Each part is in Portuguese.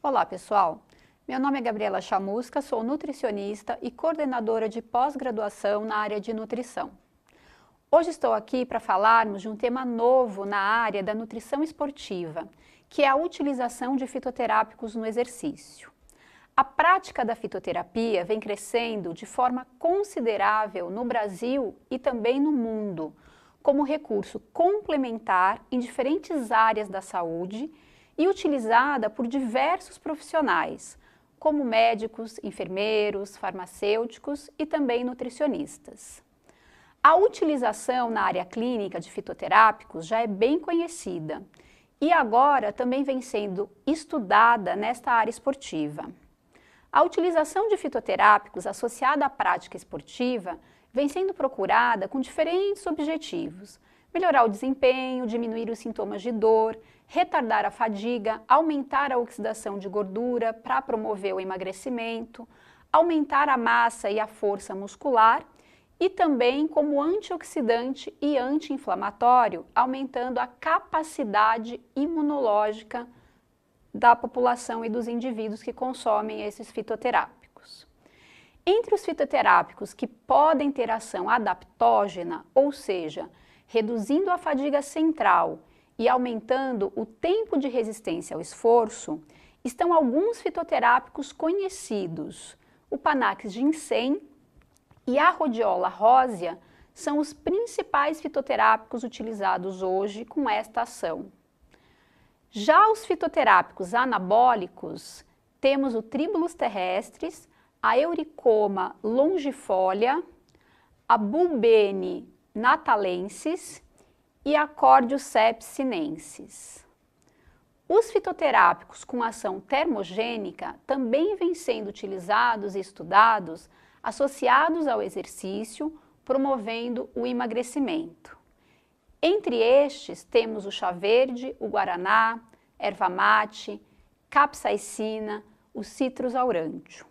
Olá, pessoal! Meu nome é Gabriela Chamusca, sou nutricionista e coordenadora de pós-graduação na área de nutrição. Hoje estou aqui para falarmos de um tema novo na área da nutrição esportiva, que é a utilização de fitoterápicos no exercício. A prática da fitoterapia vem crescendo de forma considerável no Brasil e também no mundo, como recurso complementar em diferentes áreas da saúde e utilizada por diversos profissionais, como médicos, enfermeiros, farmacêuticos e também nutricionistas. A utilização na área clínica de fitoterápicos já é bem conhecida e agora também vem sendo estudada nesta área esportiva. A utilização de fitoterápicos associada à prática esportiva vem sendo procurada com diferentes objetivos: melhorar o desempenho, diminuir os sintomas de dor, retardar a fadiga, aumentar a oxidação de gordura para promover o emagrecimento, aumentar a massa e a força muscular e também como antioxidante e anti-inflamatório, aumentando a capacidade imunológica da população e dos indivíduos que consomem esses fitoterápicos. Entre os fitoterápicos que podem ter ação adaptógena, ou seja, reduzindo a fadiga central e aumentando o tempo de resistência ao esforço, estão alguns fitoterápicos conhecidos. O Panax ginseng e a Rhodiola rosea são os principais fitoterápicos utilizados hoje com esta ação. Já os fitoterápicos anabólicos, temos o Tribulus terrestris, a Euricoma longifolia, a Bulbene natalensis e a Cordyceps sinensis. Os fitoterápicos com ação termogênica também vêm sendo utilizados e estudados associados ao exercício, promovendo o emagrecimento. Entre estes temos o chá verde, o guaraná, erva mate, capsaicina, o citrus aurantium.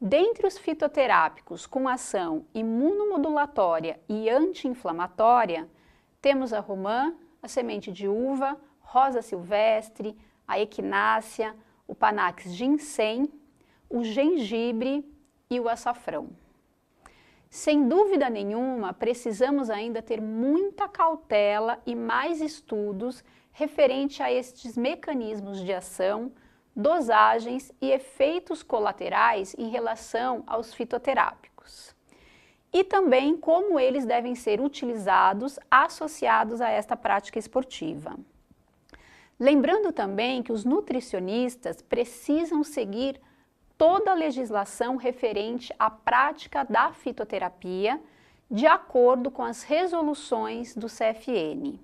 Dentre os fitoterápicos com ação imunomodulatória e anti-inflamatória, temos a romã, a semente de uva, rosa silvestre, a equinácea, o Panax ginseng, o gengibre e o açafrão. Sem dúvida nenhuma, precisamos ainda ter muita cautela e mais estudos referente a estes mecanismos de ação, dosagens e efeitos colaterais em relação aos fitoterápicos. E também como eles devem ser utilizados associados a esta prática esportiva. Lembrando também que os nutricionistas precisam seguir toda a legislação referente à prática da fitoterapia de acordo com as resoluções do CFN.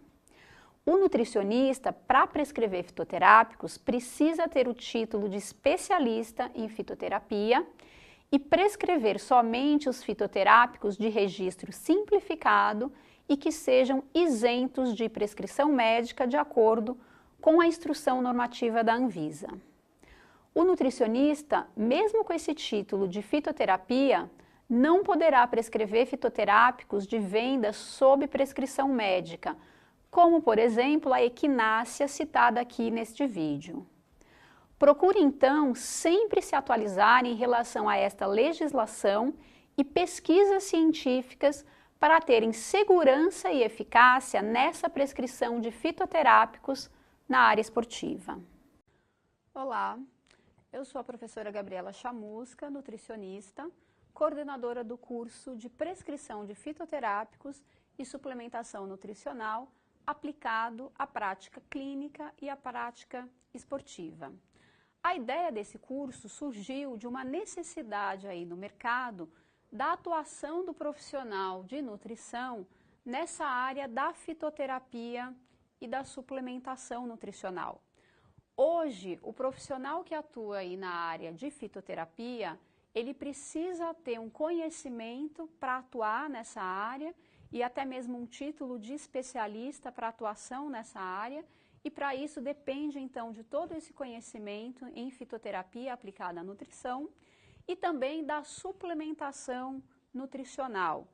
O nutricionista, para prescrever fitoterápicos, precisa ter o título de especialista em fitoterapia e prescrever somente os fitoterápicos de registro simplificado e que sejam isentos de prescrição médica de acordo com a instrução normativa da Anvisa. O nutricionista, mesmo com esse título de fitoterapia, não poderá prescrever fitoterápicos de venda sob prescrição médica, como, por exemplo, a equinácea citada aqui neste vídeo. Procure, então, sempre se atualizar em relação a esta legislação e pesquisas científicas para terem segurança e eficácia nessa prescrição de fitoterápicos na área esportiva. Olá, eu sou a professora Gabriela Chamusca, nutricionista, coordenadora do curso de prescrição de fitoterápicos e suplementação nutricional aplicado à prática clínica e à prática esportiva. A ideia desse curso surgiu de uma necessidade aí no mercado da atuação do profissional de nutrição nessa área da fitoterapia e da suplementação nutricional. Hoje, o profissional que atua aí na área de fitoterapia, ele precisa ter um conhecimento para atuar nessa área e até mesmo um título de especialista para atuação nessa área, e para isso depende então de todo esse conhecimento em fitoterapia aplicada à nutrição e também da suplementação nutricional.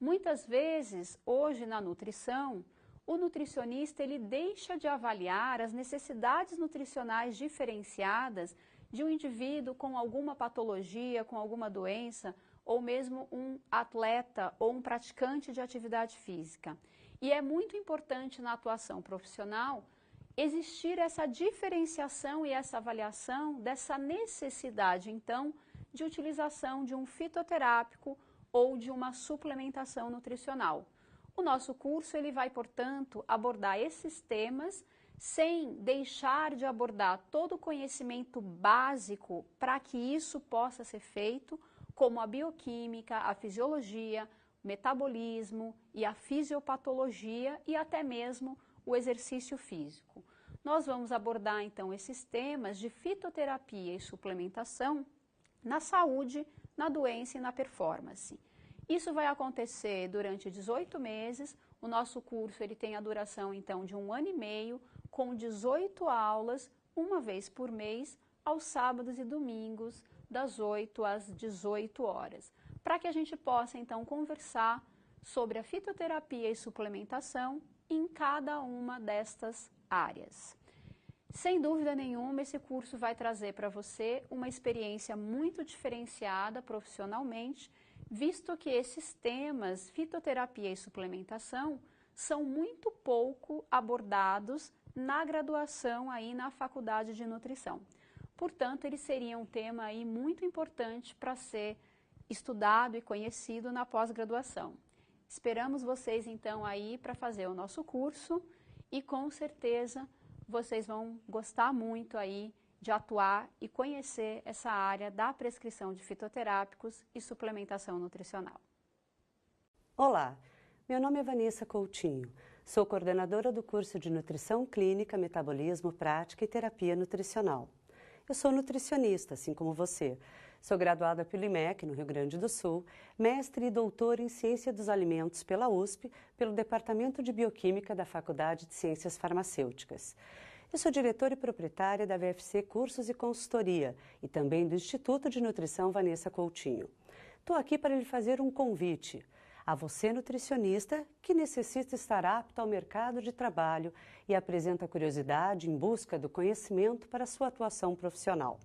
Muitas vezes, hoje na nutrição, o nutricionista ele deixa de avaliar as necessidades nutricionais diferenciadas de um indivíduo com alguma patologia, com alguma doença, ou mesmo um atleta ou um praticante de atividade física. E é muito importante na atuação profissional existir essa diferenciação e essa avaliação dessa necessidade, então, de utilização de um fitoterápico ou de uma suplementação nutricional. O nosso curso ele vai, portanto, abordar esses temas sem deixar de abordar todo o conhecimento básico para que isso possa ser feito, como a bioquímica, a fisiologia, o metabolismo e a fisiopatologia e até mesmo o exercício físico. Nós vamos abordar então esses temas de fitoterapia e suplementação na saúde, na doença e na performance. Isso vai acontecer durante 18 meses, o nosso curso ele tem a duração então de 1 ano e meio, com 18 aulas, uma vez por mês, aos sábados e domingos, das 8 às 18 horas, para que a gente possa então conversar sobre a fitoterapia e suplementação em cada uma destas áreas. Sem dúvida nenhuma, esse curso vai trazer para você uma experiência muito diferenciada profissionalmente, visto que esses temas, fitoterapia e suplementação, são muito pouco abordados na graduação aí na Faculdade de Nutrição. Portanto, ele seria um tema aí muito importante para ser estudado e conhecido na pós-graduação. Esperamos vocês então aí para fazer o nosso curso e com certeza vocês vão gostar muito aí de atuar e conhecer essa área da prescrição de fitoterápicos e suplementação nutricional. Olá, meu nome é Vanessa Coutinho, sou coordenadora do curso de Nutrição Clínica, Metabolismo, Prática e Terapia Nutricional. Eu sou nutricionista, assim como você. Sou graduada pelo IMEC, no Rio Grande do Sul, mestre e doutora em Ciência dos Alimentos pela USP, pelo Departamento de Bioquímica da Faculdade de Ciências Farmacêuticas. Eu sou diretora e proprietária da VFC Cursos e Consultoria e também do Instituto de Nutrição Vanessa Coutinho. Estou aqui para lhe fazer um convite a você, nutricionista, que necessita estar apto ao mercado de trabalho e apresenta curiosidade em busca do conhecimento para sua atuação profissional.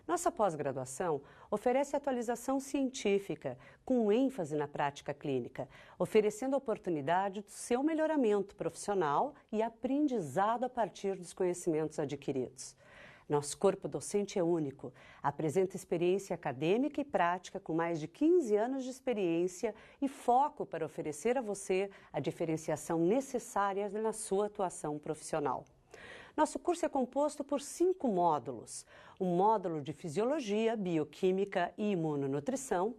Nossa pós-graduação oferece atualização científica, com ênfase na prática clínica, oferecendo a oportunidade do seu melhoramento profissional e aprendizado a partir dos conhecimentos adquiridos. Nosso corpo docente é único, apresenta experiência acadêmica e prática com mais de 15 anos de experiência e foco para oferecer a você a diferenciação necessária na sua atuação profissional. Nosso curso é composto por 5 módulos. Um módulo de Fisiologia, Bioquímica e Imunonutrição,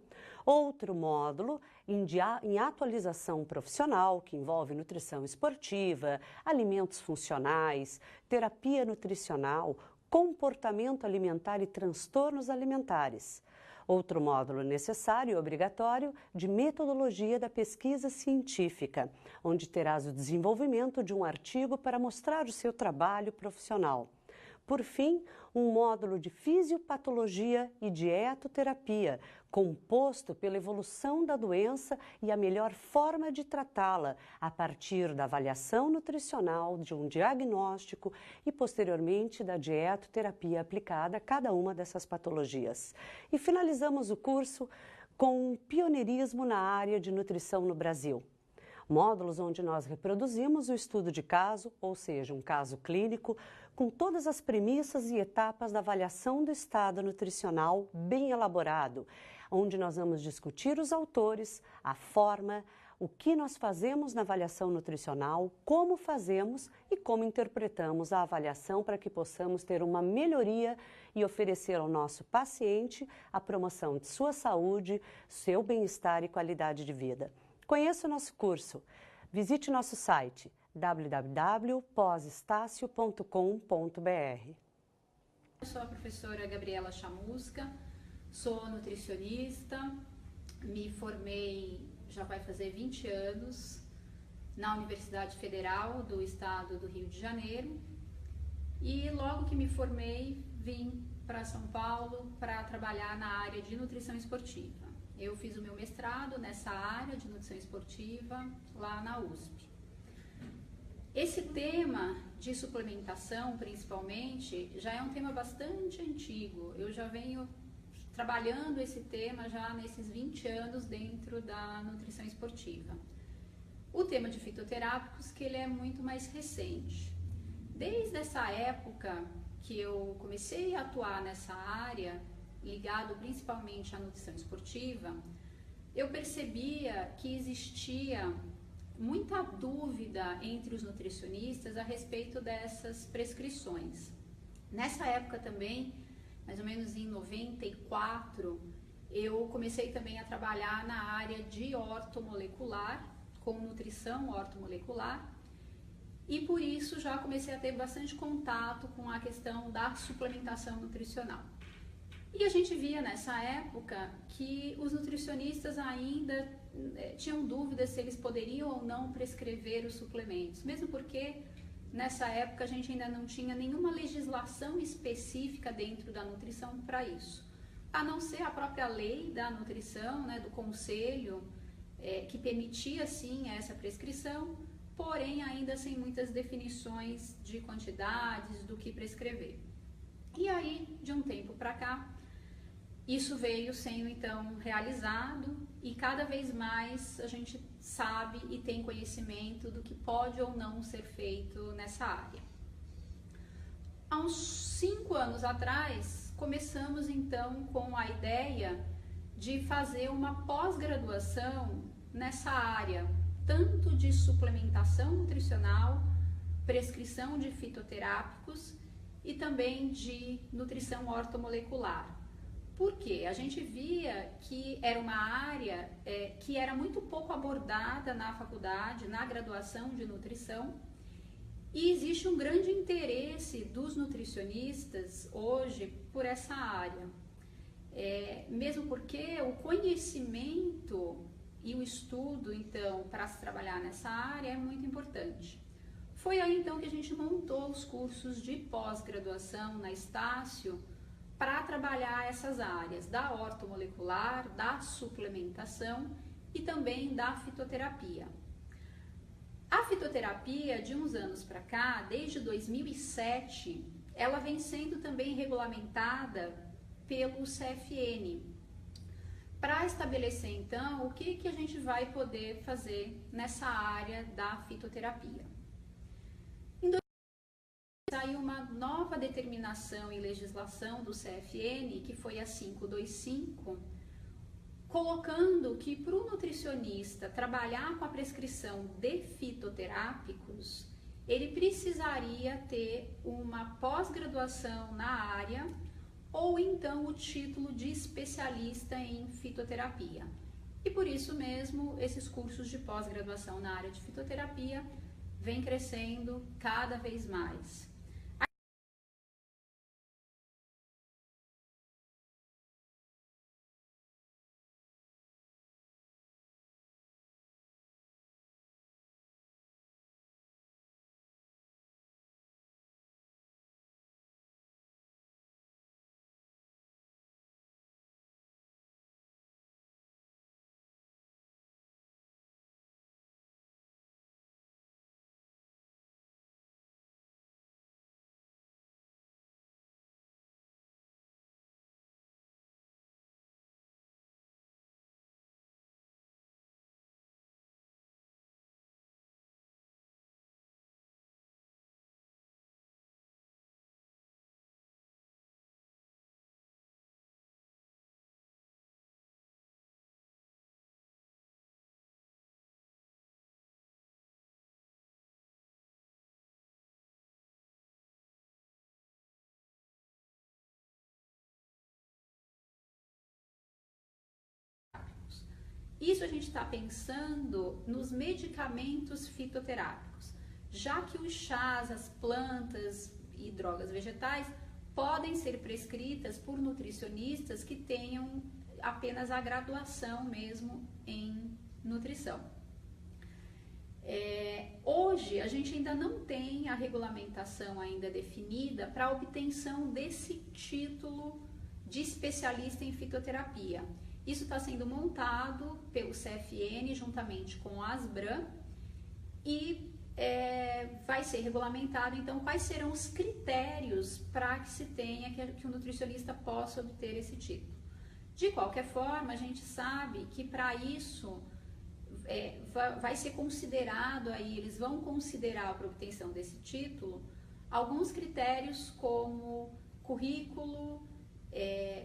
outro módulo em atualização profissional, que envolve nutrição esportiva, alimentos funcionais, terapia nutricional, comportamento alimentar e transtornos alimentares. Outro módulo necessário e obrigatório de metodologia da pesquisa científica, onde terás o desenvolvimento de um artigo para mostrar o seu trabalho profissional. Por fim, um módulo de fisiopatologia e dietoterapia, composto pela evolução da doença e a melhor forma de tratá-la, a partir da avaliação nutricional, de um diagnóstico e, posteriormente, da dietoterapia aplicada a cada uma dessas patologias. E finalizamos o curso com um pioneirismo na área de nutrição no Brasil. Módulos onde nós reproduzimos o estudo de caso, ou seja, um caso clínico, com todas as premissas e etapas da avaliação do estado nutricional bem elaborado, onde nós vamos discutir os autores, a forma, o que nós fazemos na avaliação nutricional, como fazemos e como interpretamos a avaliação para que possamos ter uma melhoria e oferecer ao nosso paciente a promoção de sua saúde, seu bem-estar e qualidade de vida. Conheça o nosso curso. Visite nosso site www.posestacio.com.br. Eu sou a professora Gabriela Chamusca, sou nutricionista, me formei já vai fazer 20 anos na Universidade Federal do Estado do Rio de Janeiro e logo que me formei vim para São Paulo para trabalhar na área de nutrição esportiva. Eu fiz o meu mestrado nessa área de nutrição esportiva lá na USP. Esse tema de suplementação, principalmente, já é um tema bastante antigo. Eu já venho trabalhando esse tema já nesses 20 anos dentro da nutrição esportiva. O tema de fitoterápicos, que ele é muito mais recente. Desde essa época que eu comecei a atuar nessa área, ligado principalmente à nutrição esportiva, eu percebia que existia muita dúvida entre os nutricionistas a respeito dessas prescrições. Nessa época também, mais ou menos em 94, eu comecei também a trabalhar na área de ortomolecular, com nutrição ortomolecular, e por isso já comecei a ter bastante contato com a questão da suplementação nutricional. E a gente via nessa época que os nutricionistas ainda tinham dúvidas se eles poderiam ou não prescrever os suplementos, mesmo porque nessa época a gente ainda não tinha nenhuma legislação específica dentro da nutrição para isso, a não ser a própria lei da nutrição, né, do conselho, que permitia sim essa prescrição, porém ainda sem muitas definições de quantidades do que prescrever. E aí, de um tempo para cá, isso veio sendo então realizado e cada vez mais a gente sabe e tem conhecimento do que pode ou não ser feito nessa área. Há uns 5 anos atrás, começamos então com a ideia de fazer uma pós-graduação nessa área, tanto de suplementação nutricional, prescrição de fitoterápicos e também de nutrição ortomolecular. Por quê? A gente via que era uma área que era muito pouco abordada na faculdade, na graduação de nutrição, e existe um grande interesse dos nutricionistas hoje por essa área. Mesmo porque o conhecimento e o estudo, então, para se trabalhar nessa área é muito importante. Foi aí, então, que a gente montou os cursos de pós-graduação na Estácio para trabalhar essas áreas da ortomolecular, da suplementação e também da fitoterapia. A fitoterapia, de uns anos para cá, desde 2007, ela vem sendo também regulamentada pelo CFN, para estabelecer então o que a gente vai poder fazer nessa área da fitoterapia. Em 2020 saiu uma nova determinação e legislação do CFN, que foi a 525, colocando que para o nutricionista trabalhar com a prescrição de fitoterápicos, ele precisaria ter uma pós-graduação na área ou então o título de especialista em fitoterapia. E por isso mesmo, esses cursos de pós-graduação na área de fitoterapia vêm crescendo cada vez mais. Isso a gente está pensando nos medicamentos fitoterápicos, já que os chás, as plantas e drogas vegetais podem ser prescritas por nutricionistas que tenham apenas a graduação mesmo em nutrição. Hoje a gente ainda não tem a regulamentação ainda definida para a obtenção desse título de especialista em fitoterapia. Isso está sendo montado pelo CFN juntamente com a Asbram e vai ser regulamentado, então, quais serão os critérios para que se tenha, que o nutricionista possa obter esse título. De qualquer forma, a gente sabe que para isso vai ser considerado aí, eles vão considerar para a obtenção desse título alguns critérios como currículo,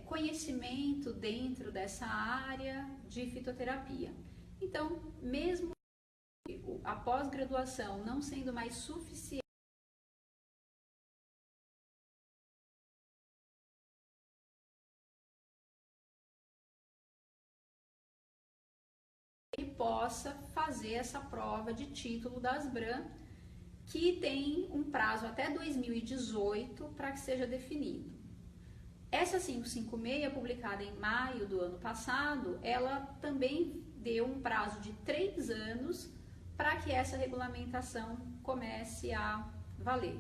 conhecimento dentro dessa área de fitoterapia. Então, mesmo a pós-graduação não sendo mais suficiente, ele possa fazer essa prova de título da Asbram, que tem um prazo até 2018 para que seja definido. Essa 556, publicada em maio do ano passado, ela também deu um prazo de 3 anos para que essa regulamentação comece a valer.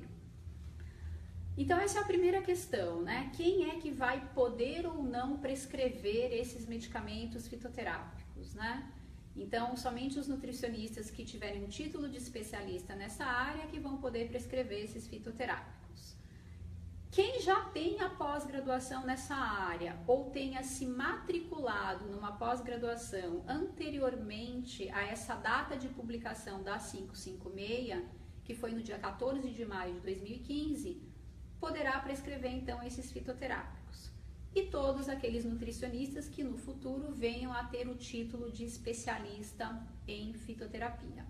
Então, essa é a primeira questão, né? Quem é que vai poder ou não prescrever esses medicamentos fitoterápicos, né? Então, somente os nutricionistas que tiverem um título de especialista nessa área que vão poder prescrever esses fitoterápicos. Quem já tem a pós-graduação nessa área ou tenha se matriculado numa pós-graduação anteriormente a essa data de publicação da 556, que foi no dia 14 de maio de 2015, poderá prescrever então esses fitoterápicos. E todos aqueles nutricionistas que no futuro venham a ter o título de especialista em fitoterapia.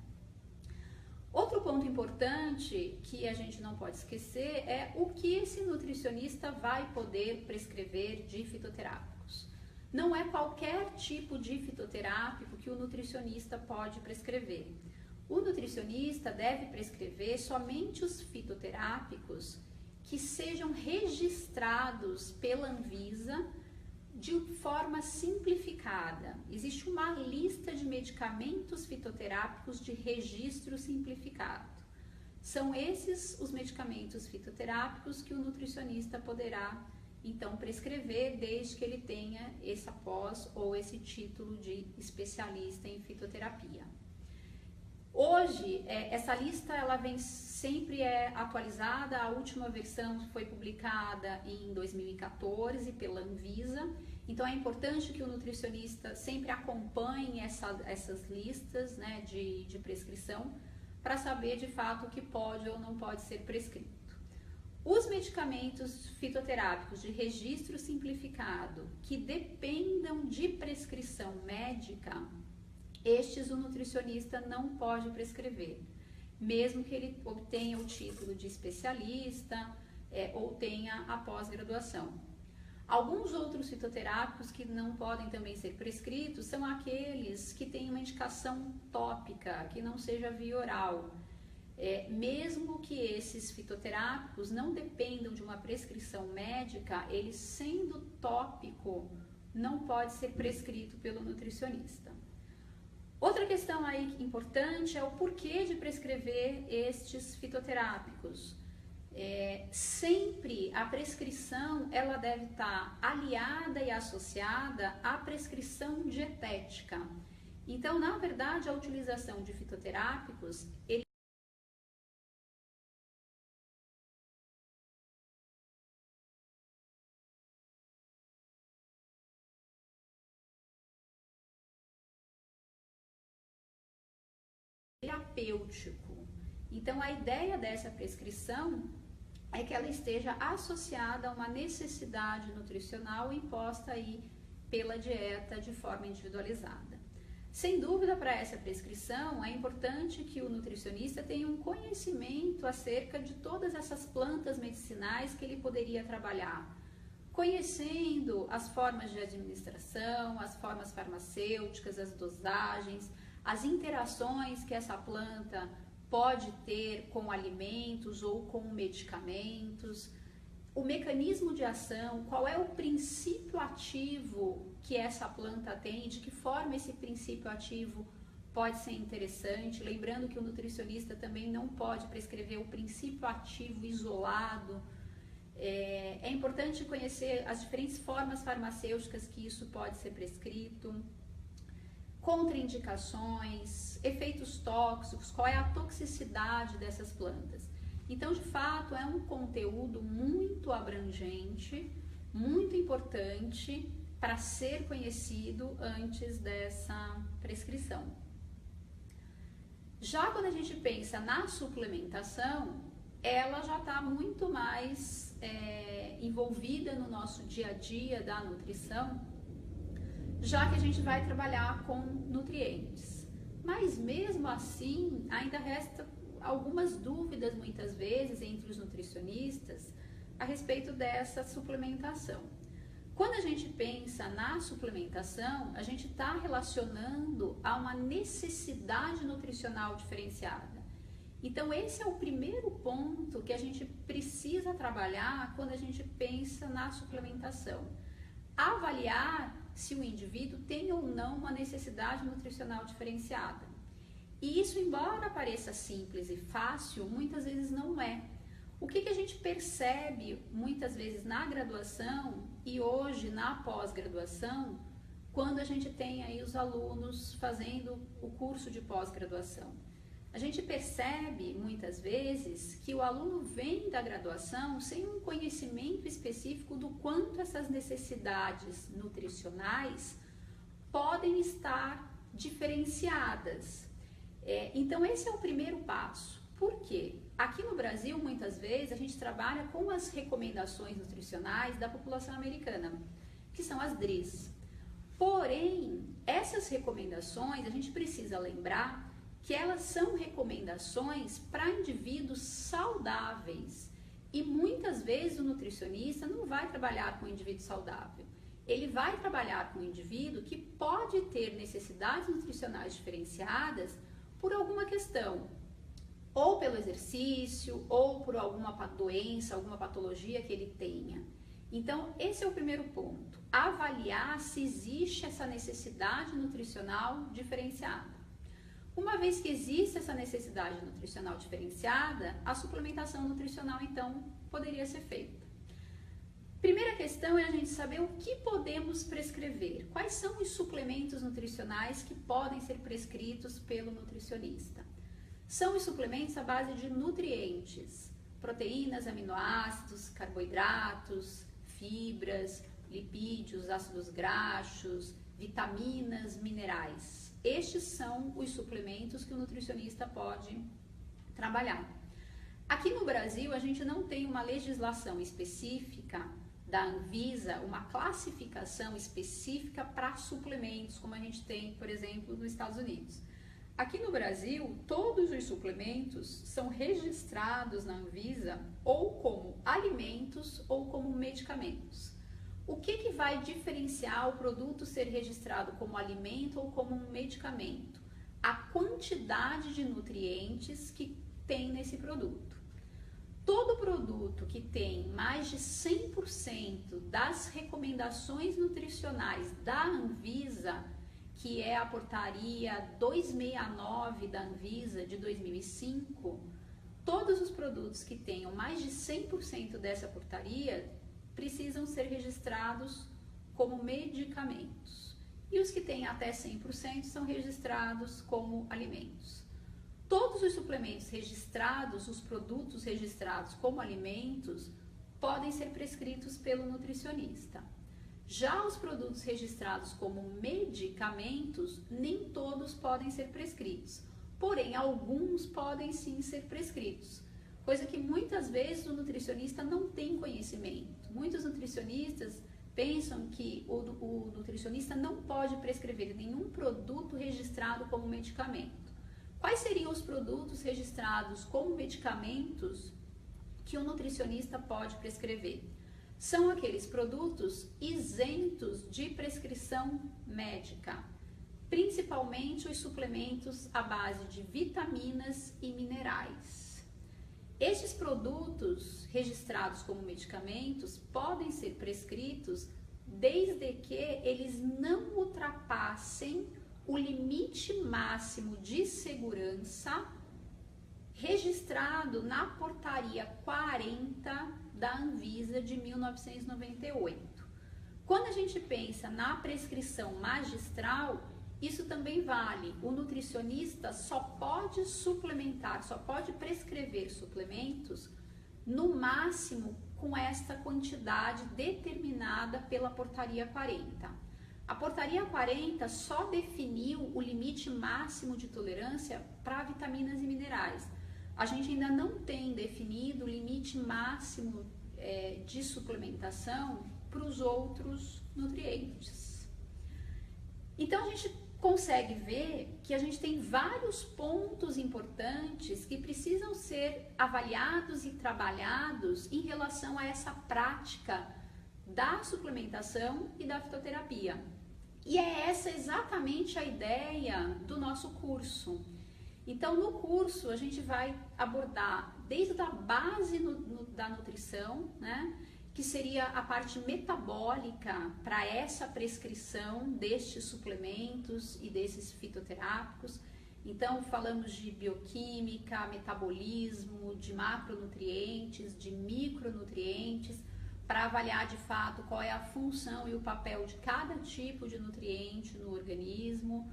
Outro ponto importante que a gente não pode esquecer é o que esse nutricionista vai poder prescrever de fitoterápicos. Não é qualquer tipo de fitoterápico que o nutricionista pode prescrever. O nutricionista deve prescrever somente os fitoterápicos que sejam registrados pela Anvisa de forma simplificada. Existe uma lista de medicamentos fitoterápicos de registro simplificado. São esses os medicamentos fitoterápicos que o nutricionista poderá, então, prescrever desde que ele tenha essa pós ou esse título de especialista em fitoterapia. Hoje, essa lista ela vem sempre atualizada, a última versão foi publicada em 2014 pela Anvisa, então é importante que o nutricionista sempre acompanhe essas listas, né, de prescrição para saber de fato o que pode ou não pode ser prescrito. Os medicamentos fitoterápicos de registro simplificado que dependam de prescrição médica, estes o nutricionista não pode prescrever, mesmo que ele obtenha o título de especialista ou tenha a pós-graduação. Alguns outros fitoterápicos que não podem também ser prescritos são aqueles que têm uma indicação tópica, que não seja via oral. Mesmo que esses fitoterápicos não dependam de uma prescrição médica, ele sendo tópico, não pode ser prescrito pelo nutricionista. Outra questão aí importante é o porquê de prescrever estes fitoterápicos. Sempre a prescrição ela deve estar aliada e associada à prescrição dietética. Então, na verdade, a utilização de fitoterápicos, ele terapêutico. Então, a ideia dessa prescrição é que ela esteja associada a uma necessidade nutricional imposta aí pela dieta de forma individualizada. Sem dúvida, para essa prescrição, é importante que o nutricionista tenha um conhecimento acerca de todas essas plantas medicinais que ele poderia trabalhar, conhecendo as formas de administração, as formas farmacêuticas, as dosagens, as interações que essa planta pode ter com alimentos ou com medicamentos, o mecanismo de ação, qual é o princípio ativo que essa planta tem, de que forma esse princípio ativo pode ser interessante, lembrando que o nutricionista também não pode prescrever o princípio ativo isolado. É importante conhecer as diferentes formas farmacêuticas que isso pode ser prescrito. contraindicações, efeitos tóxicos, qual é a toxicidade dessas plantas. Então, de fato, é um conteúdo muito abrangente, muito importante para ser conhecido antes dessa prescrição. Já quando a gente pensa na suplementação, ela já está muito mais envolvida no nosso dia a dia da nutrição, já que a gente vai trabalhar com nutrientes. Mas mesmo assim, ainda resta algumas dúvidas muitas vezes entre os nutricionistas a respeito dessa suplementação. Quando a gente pensa na suplementação, a gente está relacionando a uma necessidade nutricional diferenciada. Então, esse é o primeiro ponto que a gente precisa trabalhar quando a gente pensa na suplementação. Avaliar se o indivíduo tem ou não uma necessidade nutricional diferenciada. E isso, embora pareça simples e fácil, muitas vezes não é. O que a gente percebe muitas vezes na graduação e hoje na pós-graduação, quando a gente tem aí os alunos fazendo o curso de pós-graduação? A gente percebe muitas vezes que o aluno vem da graduação sem um conhecimento específico do quanto essas necessidades nutricionais podem estar diferenciadas. Então esse é o primeiro passo. Por quê? Aqui no Brasil, muitas vezes, a gente trabalha com as recomendações nutricionais da população americana, que são as DRIs. Porém, essas recomendações, a gente precisa lembrar que elas são recomendações para indivíduos saudáveis. E muitas vezes o nutricionista não vai trabalhar com um indivíduo saudável. Ele vai trabalhar com um indivíduo que pode ter necessidades nutricionais diferenciadas por alguma questão, ou pelo exercício, ou por alguma doença, alguma patologia que ele tenha. Então, esse é o primeiro ponto. Avaliar se existe essa necessidade nutricional diferenciada. Uma vez que existe essa necessidade nutricional diferenciada, a suplementação nutricional, então, poderia ser feita. Primeira questão é a gente saber o que podemos prescrever. Quais são os suplementos nutricionais que podem ser prescritos pelo nutricionista? São os suplementos à base de nutrientes, proteínas, aminoácidos, carboidratos, fibras, lipídios, ácidos graxos, vitaminas, minerais. Estes são os suplementos que o nutricionista pode trabalhar. Aqui no Brasil, a gente não tem uma legislação específica da Anvisa, uma classificação específica para suplementos, como a gente tem, por exemplo, nos Estados Unidos. Aqui no Brasil, todos os suplementos são registrados na Anvisa ou como alimentos ou como medicamentos. O que vai diferenciar o produto ser registrado como alimento ou como um medicamento? A quantidade de nutrientes que tem nesse produto. Todo produto que tem mais de 100% das recomendações nutricionais da Anvisa, que é a portaria 269 da Anvisa de 2005, todos os produtos que tenham mais de 100% dessa portaria precisam ser registrados como medicamentos. E os que têm até 100% são registrados como alimentos. Todos os suplementos registrados, os produtos registrados como alimentos, podem ser prescritos pelo nutricionista. Já os produtos registrados como medicamentos, nem todos podem ser prescritos. Porém, alguns podem sim ser prescritos. Coisa que muitas vezes o nutricionista não tem conhecimento. Muitos nutricionistas pensam que o nutricionista não pode prescrever nenhum produto registrado como medicamento. Quais seriam os produtos registrados como medicamentos que o nutricionista pode prescrever? São aqueles produtos isentos de prescrição médica, principalmente os suplementos à base de vitaminas e minerais. Estes produtos registrados como medicamentos podem ser prescritos desde que eles não ultrapassem o limite máximo de segurança registrado na portaria 40 da Anvisa de 1998. Quando a gente pensa na prescrição magistral, isso também vale. O nutricionista só pode suplementar, só pode prescrever suplementos no máximo com esta quantidade determinada pela portaria 40. A portaria 40 só definiu o limite máximo de tolerância para vitaminas e minerais. A gente ainda não tem definido o limite máximo de suplementação para os outros nutrientes. Então a gente consegue ver que a gente tem vários pontos importantes que precisam ser avaliados e trabalhados em relação a essa prática da suplementação e da fitoterapia. E é essa exatamente a ideia do nosso curso. Então, no curso, a gente vai abordar desde a base da nutrição, né, que seria a parte metabólica para essa prescrição destes suplementos e desses fitoterápicos. Então, falamos de bioquímica, metabolismo, de macronutrientes, de micronutrientes, para avaliar de fato qual é a função e o papel de cada tipo de nutriente no organismo.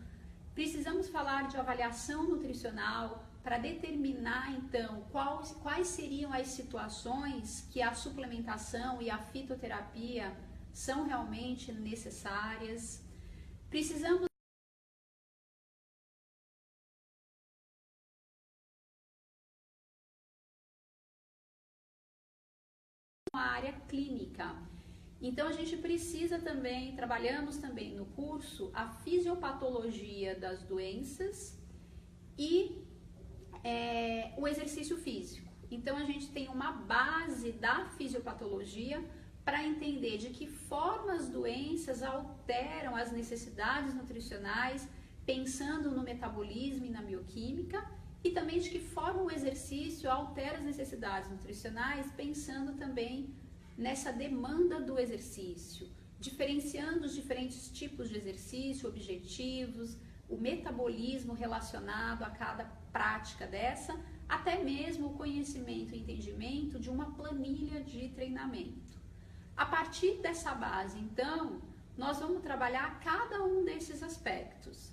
Precisamos falar de avaliação nutricional para determinar então quais seriam as situações que a suplementação e a fitoterapia são realmente necessárias. Precisamos uma área clínica. Então a gente precisa também, trabalhamos também no curso a fisiopatologia das doenças e o exercício físico. Então a gente tem uma base da fisiopatologia para entender de que forma as doenças alteram as necessidades nutricionais, pensando no metabolismo e na bioquímica, e também de que forma o exercício altera as necessidades nutricionais, pensando também nessa demanda do exercício, diferenciando os diferentes tipos de exercício, objetivos, o metabolismo relacionado a cada prática dessa, até mesmo o conhecimento e entendimento de uma planilha de treinamento. A partir dessa base, então, nós vamos trabalhar cada um desses aspectos,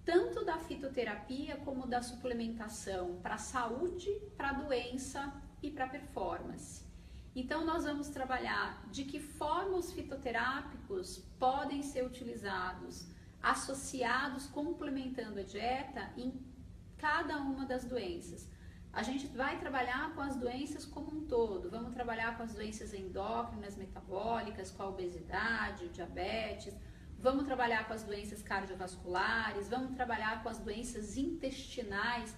tanto da fitoterapia como da suplementação para a saúde, para a doença e para a performance. Então, nós vamos trabalhar de que forma os fitoterápicos podem ser utilizados, associados, complementando a dieta em cada uma das doenças. A gente vai trabalhar com as doenças como um todo, vamos trabalhar com as doenças endócrinas, metabólicas, com a obesidade, o diabetes, vamos trabalhar com as doenças cardiovasculares, vamos trabalhar com as doenças intestinais.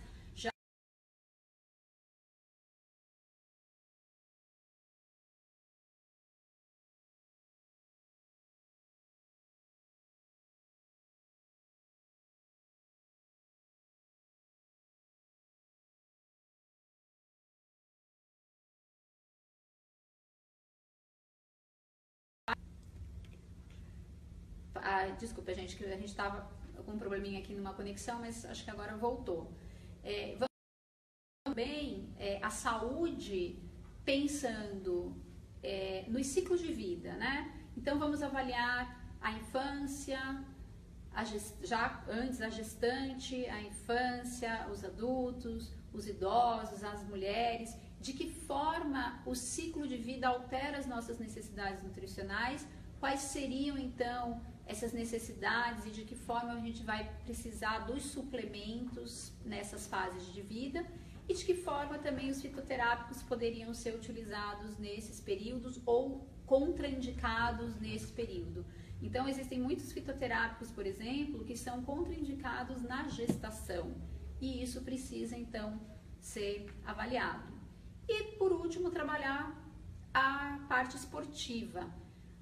Desculpa, gente, que a gente estava com um probleminha aqui numa conexão, mas acho que agora voltou. Vamos também a saúde pensando nos ciclos de vida, né? Então vamos avaliar a infância, já antes a gestante, a infância, os adultos, os idosos, as mulheres, de que forma o ciclo de vida altera as nossas necessidades nutricionais, quais seriam então essas necessidades e de que forma a gente vai precisar dos suplementos nessas fases de vida e de que forma também os fitoterápicos poderiam ser utilizados nesses períodos ou contraindicados nesse período. Então existem muitos fitoterápicos, por exemplo, que são contraindicados na gestação e isso precisa então ser avaliado. E por último, trabalhar a parte esportiva,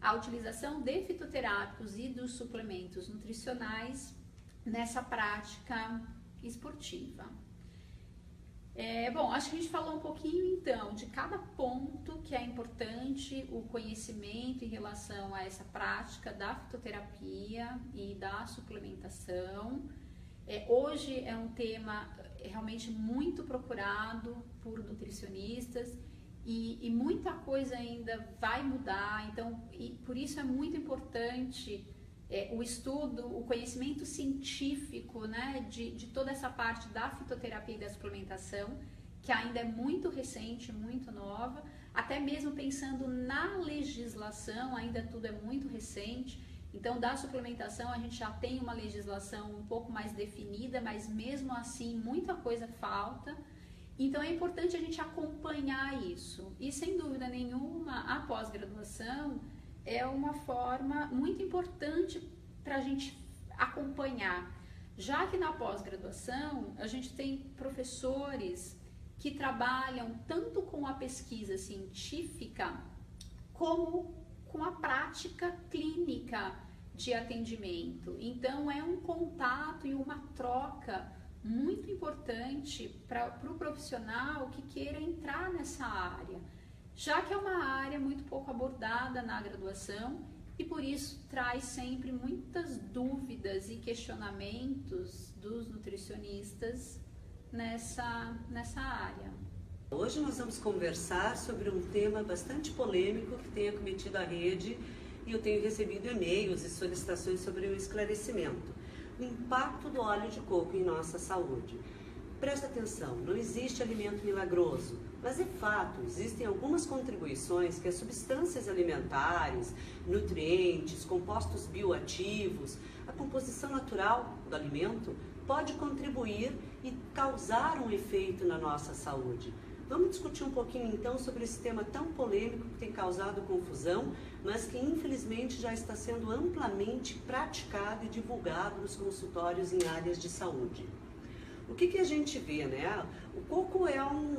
a utilização de fitoterápicos e dos suplementos nutricionais nessa prática esportiva. Bom, acho que a gente falou um pouquinho então de cada ponto que é importante o conhecimento em relação a essa prática da fitoterapia e da suplementação. Hoje é um tema realmente muito procurado por nutricionistas e muita coisa ainda vai mudar, então por isso é muito importante o estudo, o conhecimento científico, né, de toda essa parte da fitoterapia e da suplementação, que ainda é muito recente, muito nova, até mesmo pensando na legislação, ainda tudo é muito recente. Então, da suplementação, a gente já tem uma legislação um pouco mais definida, mas mesmo assim, muita coisa falta. Então, é importante a gente acompanhar isso. E, sem dúvida nenhuma, a pós-graduação é uma forma muito importante para a gente acompanhar. Já que na pós-graduação, a gente tem professores que trabalham tanto com a pesquisa científica, como com a prática clínica de atendimento. Então, é um contato e uma troca muito importante para o profissional que queira entrar nessa área, já que é uma área muito pouco abordada na graduação e por isso traz sempre muitas dúvidas e questionamentos dos nutricionistas nessa área. Hoje nós vamos conversar sobre um tema bastante polêmico que tem acometido a rede e eu tenho recebido e-mails e solicitações sobre o esclarecimento. O impacto do óleo de coco em nossa saúde. Presta atenção, não existe alimento milagroso, mas é fato, existem algumas contribuições que as substâncias alimentares, nutrientes, compostos bioativos, a composição natural do alimento pode contribuir e causar um efeito na nossa saúde. Vamos discutir um pouquinho então sobre esse tema tão polêmico que tem causado confusão, mas que infelizmente já está sendo amplamente praticado e divulgado nos consultórios em áreas de saúde. O que a gente vê, né? O coco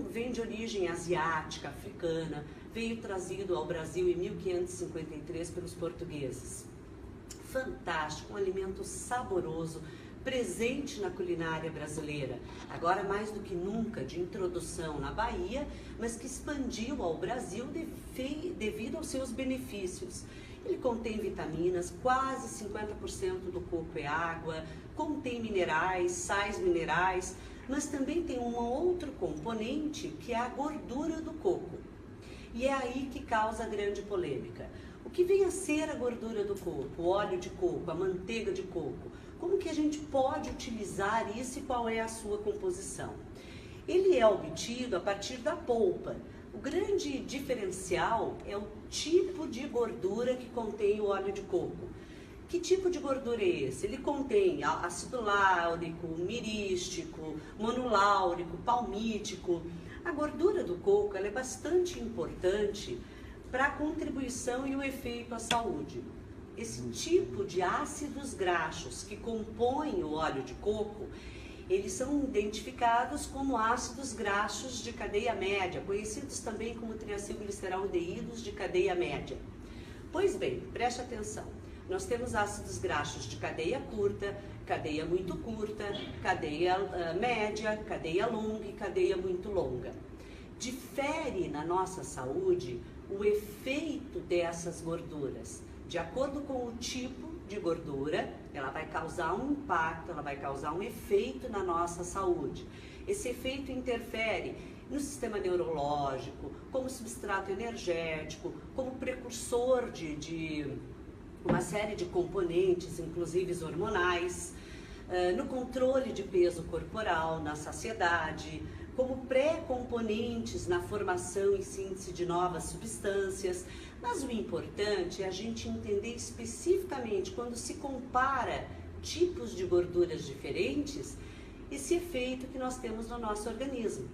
vem de origem asiática, africana, veio trazido ao Brasil em 1553 pelos portugueses. Fantástico, um alimento saboroso, presente na culinária brasileira, agora mais do que nunca de introdução na Bahia, mas que expandiu ao Brasil devido aos seus benefícios. Ele contém vitaminas, quase 50% do coco é água, contém minerais, sais minerais, mas também tem um outro componente que é a gordura do coco. E é aí que causa a grande polêmica. O que vem a ser a gordura do coco, o óleo de coco, a manteiga de coco? Como que a gente pode utilizar isso e qual é a sua composição? Ele é obtido a partir da polpa. O grande diferencial é o tipo de gordura que contém o óleo de coco. Que tipo de gordura é esse? Ele contém ácido láurico, mirístico, monoláurico, palmítico. A gordura do coco ela é bastante importante para a contribuição e o efeito à saúde. Esse tipo de ácidos graxos que compõem o óleo de coco, eles são identificados como ácidos graxos de cadeia média, conhecidos também como triacilgliceraldeídos de cadeia média. Pois bem, preste atenção, nós temos ácidos graxos de cadeia curta, cadeia muito curta, cadeia média, cadeia longa e cadeia muito longa. Difere na nossa saúde o efeito dessas gorduras. De acordo com o tipo de gordura, ela vai causar um impacto, ela vai causar um efeito na nossa saúde. Esse efeito interfere no sistema neurológico, como substrato energético, como precursor de uma série de componentes, inclusive hormonais, no controle de peso corporal, na saciedade, como pré-componentes na formação e síntese de novas substâncias. Mas o importante é a gente entender especificamente, quando se compara tipos de gorduras diferentes, esse efeito que nós temos no nosso organismo.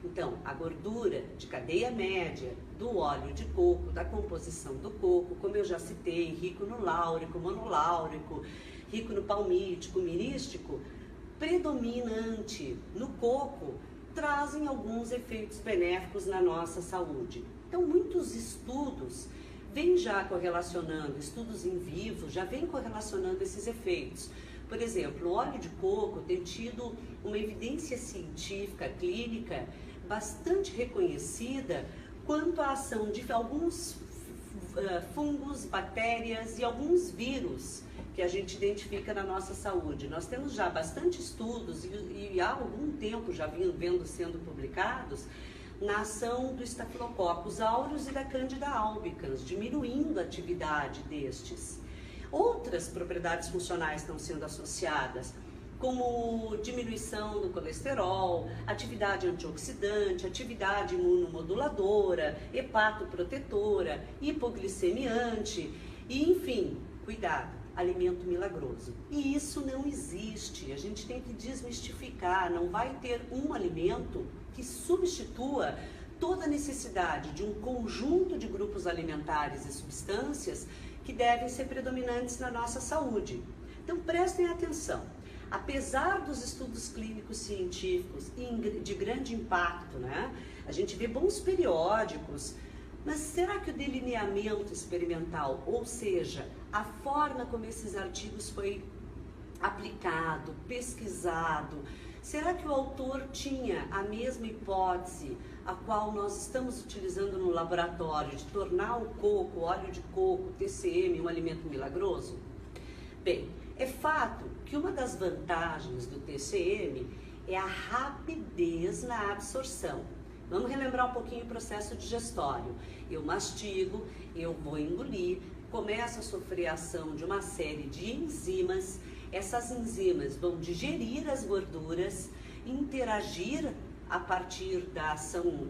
Então, a gordura de cadeia média, do óleo de coco, da composição do coco, como eu já citei, rico no láurico, monoláurico, rico no palmítico, mirístico, predominante no coco, trazem alguns efeitos benéficos na nossa saúde. Então, muitos estudos vêm já correlacionando, estudos em vivo já vêm correlacionando esses efeitos. Por exemplo, o óleo de coco tem tido uma evidência científica, clínica, bastante reconhecida quanto à ação de alguns fungos, bactérias e alguns vírus que a gente identifica na nossa saúde. Nós temos já bastante estudos e há algum tempo já vendo sendo publicados na ação do Staphylococcus aureus e da Candida albicans, diminuindo a atividade destes. Outras propriedades funcionais estão sendo associadas, como diminuição do colesterol, atividade antioxidante, atividade imunomoduladora, hepatoprotetora, hipoglicemiante e, enfim, cuidado, alimento milagroso. E isso não existe, a gente tem que desmistificar, não vai ter um alimento que substitua toda a necessidade de um conjunto de grupos alimentares e substâncias que devem ser predominantes na nossa saúde. Então prestem atenção. Apesar dos estudos clínicos científicos de grande impacto, né? A gente vê bons periódicos, mas será que o delineamento experimental, ou seja, a forma como esses artigos foi aplicado, pesquisado, será que o autor tinha a mesma hipótese a qual nós estamos utilizando no laboratório de tornar o coco, óleo de coco, TCM, um alimento milagroso? Bem, é fato que uma das vantagens do TCM é a rapidez na absorção. Vamos relembrar um pouquinho o processo digestório. Eu mastigo, eu vou engolir, começo a sofrer a ação de uma série de enzimas. Essas enzimas vão digerir as gorduras, interagir a partir da ação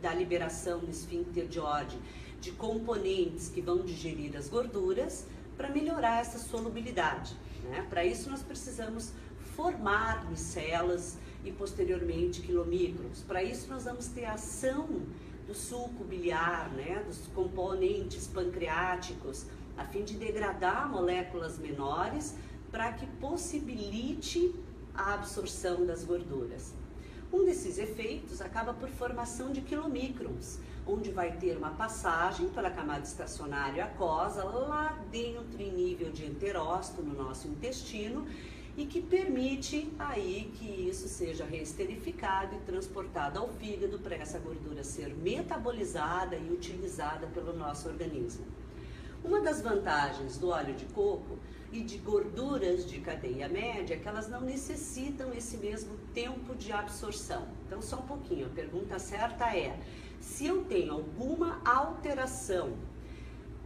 da liberação no esfíncter de Oddi de componentes que vão digerir as gorduras, para melhorar essa solubilidade, né? Para isso nós precisamos formar micelas e posteriormente quilomicrons. Para isso nós vamos ter a ação do suco biliar, né? Dos componentes pancreáticos, a fim de degradar moléculas menores para que possibilite a absorção das gorduras. Um desses efeitos acaba por formação de quilomicrons, onde vai ter uma passagem pela camada estacionária aquosa, lá dentro em nível de enterócito no nosso intestino, e que permite aí que isso seja reesterificado e transportado ao fígado para essa gordura ser metabolizada e utilizada pelo nosso organismo. Uma das vantagens do óleo de coco e de gorduras de cadeia média é que elas não necessitam esse mesmo tempo de absorção. Então, só um pouquinho, a pergunta certa é: se eu tenho alguma alteração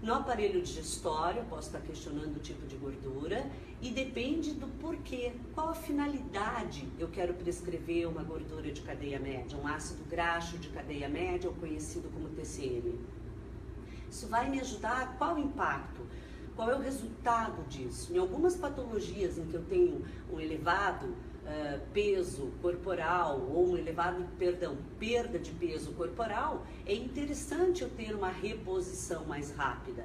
no aparelho digestório, posso estar questionando o tipo de gordura, e depende do porquê, qual a finalidade eu quero prescrever uma gordura de cadeia média, um ácido graxo de cadeia média, ou conhecido como TCM. Isso vai me ajudar? Qual o impacto? Qual é o resultado disso? Em algumas patologias em que eu tenho um elevado peso corporal ou perda de peso corporal, é interessante eu ter uma reposição mais rápida.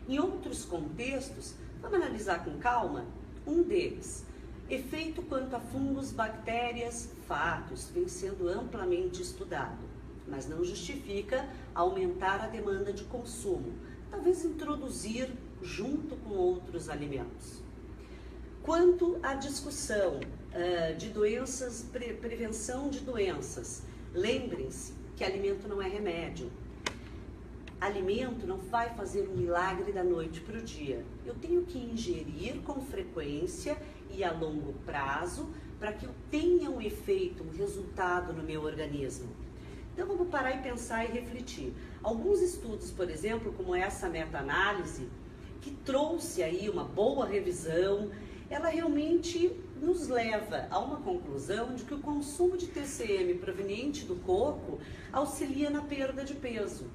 Em outros contextos, vamos analisar com calma, um deles, efeito quanto a fungos, bactérias, fatos, vem sendo amplamente estudado, mas não justifica aumentar a demanda de consumo, talvez introduzir junto com outros alimentos. Quanto à discussão de doenças, prevenção de doenças, lembrem-se que alimento não é remédio. Alimento não vai fazer um milagre da noite para o dia. Eu tenho que ingerir com frequência e a longo prazo para que eu tenha um efeito, um resultado no meu organismo. Então vamos parar e pensar e refletir. Alguns estudos, por exemplo, como essa meta-análise, que trouxe aí uma boa revisão, ela realmente nos leva a uma conclusão de que o consumo de TCM proveniente do coco auxilia na perda de peso.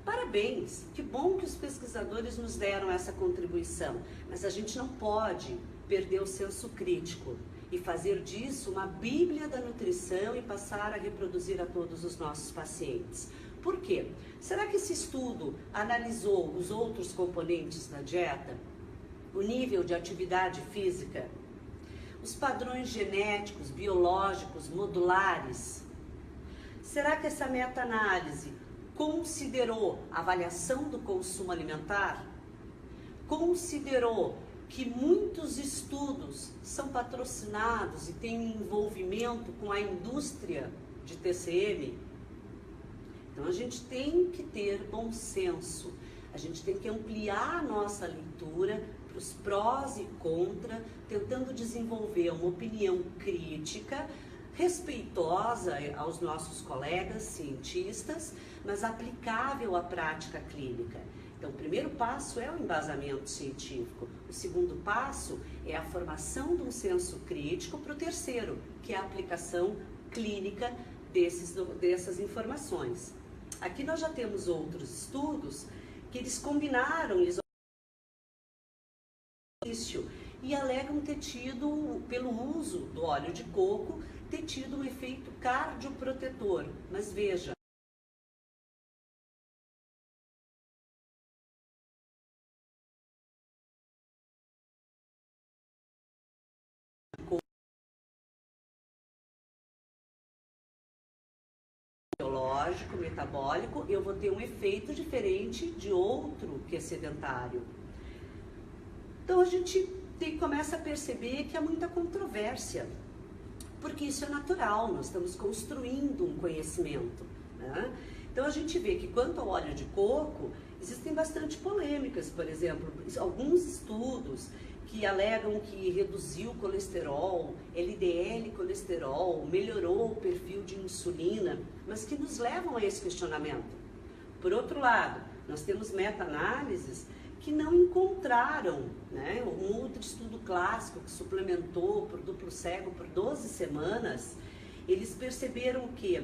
Parabéns, que bom que os pesquisadores nos deram essa contribuição, mas a gente não pode perder o senso crítico e fazer disso uma bíblia da nutrição e passar a reproduzir a todos os nossos pacientes. Por quê? Será que esse estudo analisou os outros componentes da dieta? O nível de atividade física? Os padrões genéticos, biológicos, modulares? Será que essa meta-análise considerou a avaliação do consumo alimentar? Considerou que muitos estudos são patrocinados e têm envolvimento com a indústria de TCM? Então a gente tem que ter bom senso, a gente tem que ampliar a nossa leitura para os prós e contra, tentando desenvolver uma opinião crítica, respeitosa aos nossos colegas cientistas, mas aplicável à prática clínica. Então, o primeiro passo é o embasamento científico. O segundo passo é a formação de um senso crítico para o terceiro, que é a aplicação clínica dessas informações. Aqui nós já temos outros estudos que eles combinaram e alegam ter tido, pelo uso do óleo de coco, ter tido um efeito cardioprotetor. Mas veja, biológico, metabólico, eu vou ter um efeito diferente de outro que é sedentário. Então a gente começa a perceber que há muita controvérsia, porque isso é natural, nós estamos construindo um conhecimento, né? Então a gente vê que quanto ao óleo de coco, existem bastante polêmicas, por exemplo, alguns estudos que alegam que reduziu o colesterol, LDL colesterol, melhorou o perfil de insulina, mas que nos levam a esse questionamento. Por outro lado, nós temos meta-análises que não encontraram, né, um outro estudo clássico que suplementou por duplo cego por 12 semanas, eles perceberam que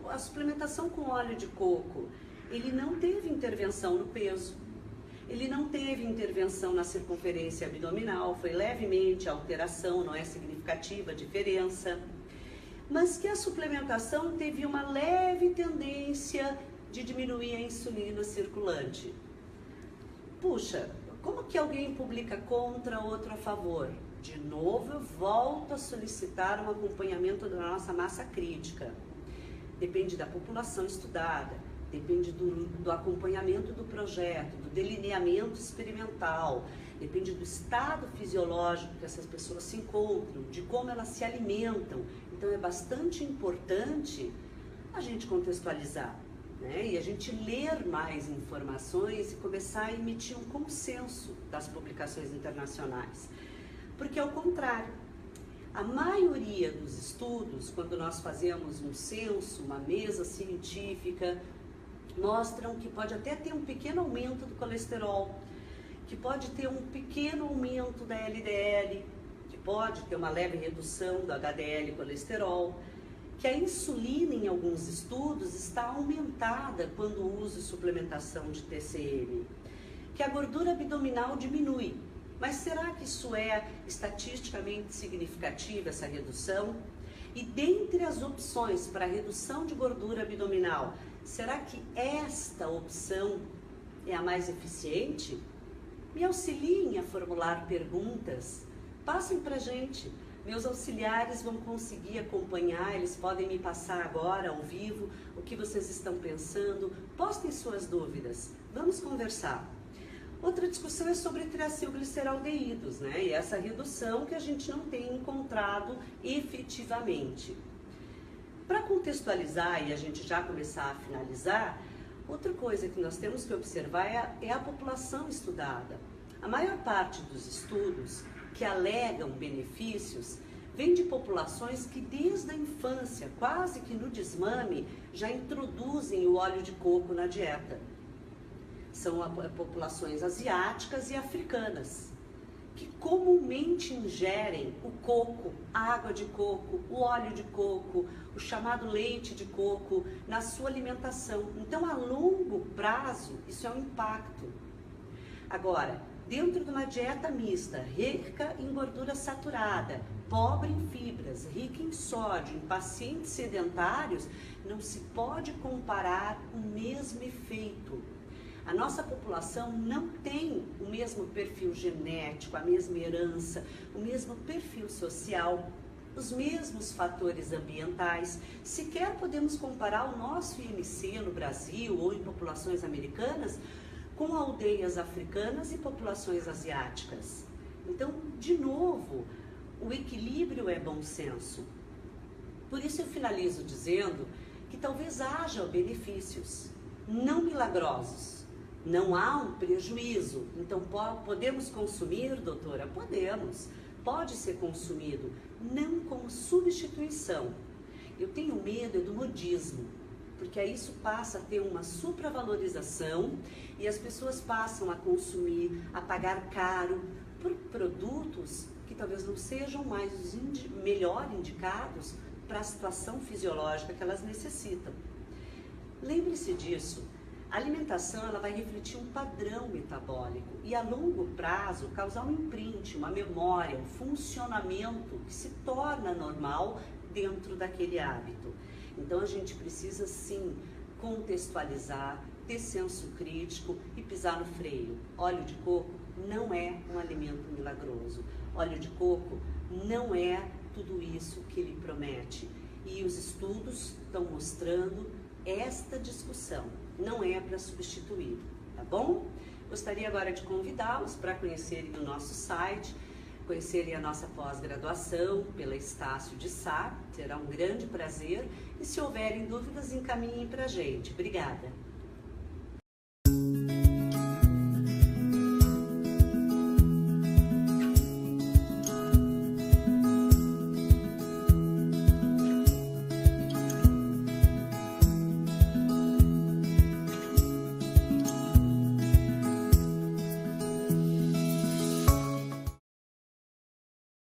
a suplementação com óleo de coco, ele não teve intervenção no peso, ele não teve intervenção na circunferência abdominal, foi levemente alteração, não é significativa a diferença, mas que a suplementação teve uma leve tendência de diminuir a insulina circulante. Puxa, como que alguém publica contra, outro a favor? De novo, eu volto a solicitar um acompanhamento da nossa massa crítica. Depende da população estudada, depende do acompanhamento do projeto, do delineamento experimental, depende do estado fisiológico que essas pessoas se encontram, de como elas se alimentam. Então é bastante importante a gente contextualizar, né? E a gente ler mais informações e começar a emitir um consenso das publicações internacionais. Porque ao contrário, a maioria dos estudos, quando nós fazemos um censo, uma mesa científica, mostram que pode até ter um pequeno aumento do colesterol, que pode ter um pequeno aumento da LDL, que pode ter uma leve redução do HDL colesterol, que a insulina em alguns estudos está aumentada quando usa suplementação de TCM, que a gordura abdominal diminui. Mas será que isso é estatisticamente significativa, essa redução? E dentre as opções para redução de gordura abdominal, será que esta opção é a mais eficiente? Me auxiliem a formular perguntas, passem para a gente. Meus auxiliares vão conseguir acompanhar, eles podem me passar agora ao vivo o que vocês estão pensando, postem suas dúvidas, vamos conversar. Outra discussão é sobre triacilgliceraldeídos, né? E essa redução que a gente não tem encontrado efetivamente. Para contextualizar e a gente já começar a finalizar, outra coisa que nós temos que observar é a população estudada. A maior parte dos estudos que alegam benefícios vem de populações que desde a infância, quase que no desmame, já introduzem o óleo de coco na dieta. São populações asiáticas e africanas, que comumente ingerem o coco, a água de coco, o óleo de coco, o chamado leite de coco na sua alimentação. Então, a longo prazo, isso é um impacto. Agora, dentro de uma dieta mista, rica em gordura saturada, pobre em fibras, rica em sódio, em pacientes sedentários, não se pode comparar o mesmo efeito. A nossa população não tem o mesmo perfil genético, a mesma herança, o mesmo perfil social, os mesmos fatores ambientais. Sequer podemos comparar o nosso IMC no Brasil ou em populações americanas com aldeias africanas e populações asiáticas. Então, de novo, o equilíbrio é bom senso. Por isso eu finalizo dizendo que talvez haja benefícios, não milagrosos. Não há um prejuízo. Então, podemos consumir, doutora? Podemos. Pode ser consumido, não como substituição. Eu tenho medo do modismo, porque aí isso passa a ter uma supravalorização e as pessoas passam a consumir, a pagar caro por produtos que talvez não sejam mais os melhor indicados para a situação fisiológica que elas necessitam. Lembre-se disso, a alimentação ela vai refletir um padrão metabólico e a longo prazo causar um imprint, uma memória, um funcionamento que se torna normal dentro daquele hábito. Então a gente precisa sim contextualizar, ter senso crítico e pisar no freio. Óleo de coco não é um alimento milagroso. Óleo de coco não é tudo isso que ele promete. E os estudos estão mostrando esta discussão. Não é para substituir, tá bom? Gostaria agora de convidá-los para conhecerem o nosso site, conhecerem a nossa pós-graduação pela Estácio de Sá. Será um grande prazer. E se houverem dúvidas, encaminhem para a gente. Obrigada!